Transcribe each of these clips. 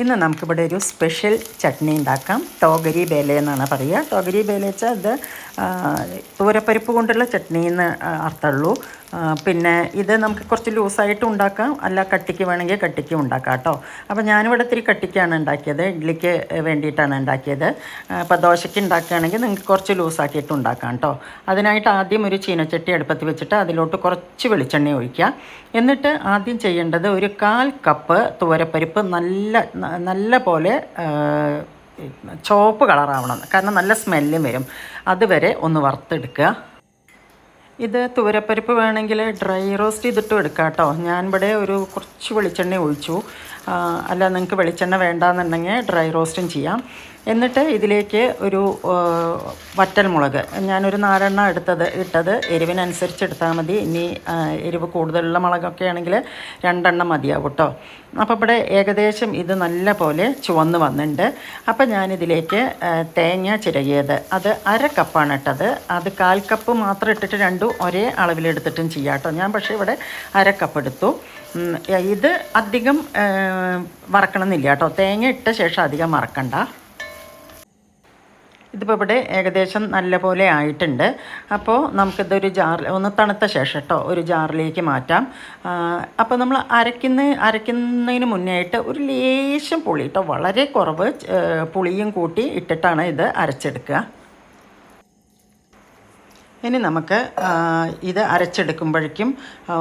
ഇന്ന് നമുക്കിവിടെ ഒരു സ്പെഷ്യൽ ചട്നി ഉണ്ടാക്കാം. ടോഗരി ബേല എന്നാണ് പറയുക. ടോഗരി ബേല വെച്ചാൽ ഇത് തൂരപ്പരിപ്പ് കൊണ്ടുള്ള ചട്നി എന്ന് അർത്ഥമുള്ളൂ. പിന്നെ ഇത് നമുക്ക് കുറച്ച് ലൂസായിട്ട് ഉണ്ടാക്കാം, അല്ല കട്ടിക്ക് വേണമെങ്കിൽ കട്ടിക്ക് ഉണ്ടാക്കാം കേട്ടോ. അപ്പോൾ ഞാനിവിടെ ഇത്തിരി കട്ടിക്കാണ് ഉണ്ടാക്കിയത്, ഇഡ്ഡലിക്ക് വേണ്ടിയിട്ടാണ് ഉണ്ടാക്കിയത്. അപ്പോൾ ദോശയ്ക്ക് ഉണ്ടാക്കുകയാണെങ്കിൽ നിങ്ങൾക്ക് കുറച്ച് ലൂസാക്കിയിട്ട് ഉണ്ടാക്കാം കേട്ടോ. അതിനായിട്ട് ആദ്യം ഒരു ചീനച്ചട്ടി അടുപ്പത്ത് വെച്ചിട്ട് അതിലോട്ട് കുറച്ച് വെളിച്ചെണ്ണ ഒഴിക്കുക. എന്നിട്ട് ആദ്യം ചെയ്യേണ്ടത് ഒരു 1/4 കപ്പ് തുവരപ്പരിപ്പ് നല്ല പോലെ ചുവപ്പ് കളറാവണം, കാരണം നല്ല സ്മെല്ലും വരും. അതുവരെ ഒന്ന് വറുത്തെടുക്കുക. ഇത് തുവരപ്പരിപ്പ് വേണമെങ്കിൽ ഡ്രൈ റോസ്റ്റ് ചെയ്തിട്ടും എടുക്കാം കേട്ടോ. ഞാനിവിടെ കുറച്ച് വെളിച്ചെണ്ണ ഒഴിച്ചു. അല്ല, നിങ്ങൾക്ക് വെളിച്ചെണ്ണ വേണ്ടാന്നുണ്ടെങ്കിൽ ഡ്രൈ റോസ്റ്റും ചെയ്യാം. എന്നിട്ട് ഇതിലേക്ക് ഒരു വറ്റൽമുളക്, ഞാനൊരു 4 എണ്ണം ഇട്ടത് എരിവിനനുസരിച്ച് എടുത്താൽ മതി. ഇനി എരിവ് കൂടുതലുള്ള മുളകൊക്കെ ആണെങ്കിൽ 2 എണ്ണം മതിയാവും കേട്ടോ. അപ്പോൾ ഇവിടെ ഏകദേശം ഇത് നല്ല പോലെ ചുവന്ന് വന്നിട്ടുണ്ട്. അപ്പോൾ ഞാനിതിലേക്ക് തേങ്ങ ചിരകിയത്, അത് 1/2 കപ്പാണ് ഇട്ടത്. അത് 1/4 കപ്പ് മാത്രം ഇട്ടിട്ട് രണ്ടും ഒരേ അളവിലെടുത്തിട്ടും ചെയ്യാം കേട്ടോ. ഞാൻ പക്ഷേ ഇവിടെ 1/2 കപ്പ് എടുത്തു. ഇത് അധികം വറക്കണമെന്നില്ല കേട്ടോ. തേങ്ങ ഇട്ട ശേഷം അധികം വറക്കണ്ട. ഇതിപ്പോൾ ഇവിടെ ഏകദേശം നല്ല പോലെ ആയിട്ടുണ്ട്. അപ്പോൾ നമുക്കിതൊരു ഒന്ന് തണുത്ത ശേഷം കേട്ടോ ഒരു ജാറിലേക്ക് മാറ്റാം. അപ്പോൾ നമ്മൾ അരയ്ക്കുന്നതിന് മുന്നേ ആയിട്ട് ഒരു ലേശം പുളി കേട്ടോ, വളരെ കുറവ് പുളിയും കൂട്ടി ഇട്ടിട്ടാണ് ഇത് അരച്ചെടുക്കുക. ഇനി നമുക്ക് ഇത് അരച്ചെടുക്കുമ്പോഴേക്കും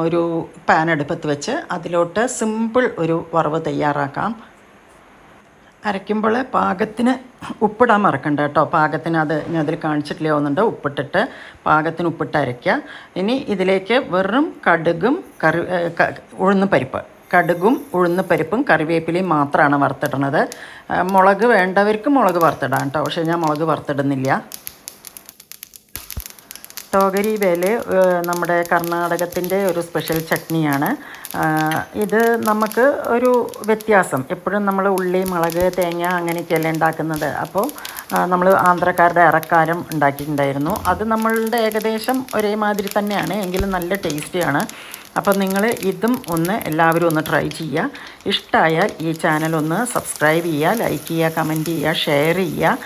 ഒരു പാൻ അടുപ്പത്ത് വെച്ച് അതിലോട്ട് സിമ്പിൾ ഒരു വറവ് തയ്യാറാക്കാം. അരയ്ക്കുമ്പോൾ പാകത്തിന് ഉപ്പിടാൻ മറക്കണ്ട കേട്ടോ. പാകത്തിന് ഞാൻ അതിൽ കാണിച്ചിട്ടില്ല ഒന്നുണ്ട്. ഉപ്പിട്ടിട്ട് പാകത്തിന് ഉപ്പിട്ട് അരയ്ക്കുക. ഇനി ഇതിലേക്ക് വെറും കടുകും ഉഴുന്ന് പരിപ്പും കറിവേപ്പിലയും മാത്രമാണ് വറുത്തിടുന്നത്. മുളക് വേണ്ടവർക്ക് മുളക് വറുത്തിടാം കേട്ടോ, പക്ഷേ ഞാൻ മുളക് വറുത്തിടുന്നില്ല. ടോഗരി ബേല നമ്മുടെ കർണാടകത്തിൻ്റെ ഒരു സ്പെഷ്യൽ ചട്നിയാണ്. ഇത് നമുക്ക് ഒരു വ്യത്യാസം, എപ്പോഴും നമ്മൾ ഉള്ളി, മുളക്, തേങ്ങ അങ്ങനെയൊക്കെയല്ലേ ഉണ്ടാക്കുന്നത്. അപ്പോൾ നമ്മൾ ആന്ധ്രക്കാരുടെ അറക്കാരം ഉണ്ടാക്കിയിട്ടുണ്ടായിരുന്നു. അത് നമ്മളുടെ ഏകദേശം ഒരേമാതിരി തന്നെയാണ്, എങ്കിലും നല്ല ടേസ്റ്റിയാണ്. അപ്പോൾ നിങ്ങൾ ഇതും എല്ലാവരും ഒന്ന് ട്രൈ ചെയ്യുക. ഇഷ്ടമായാൽ ഈ ചാനൽ ഒന്ന് സബ്സ്ക്രൈബ് ചെയ്യുക, ലൈക്ക് ചെയ്യുക, കമൻറ്റ് ചെയ്യുക, ഷെയർ ചെയ്യുക.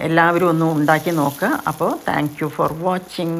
എല്ലാവരും ഒന്ന് ഉണ്ടാക്കി നോക്കുക. അപ്പോൾ താങ്ക് യു ഫോർ വാച്ചിങ്.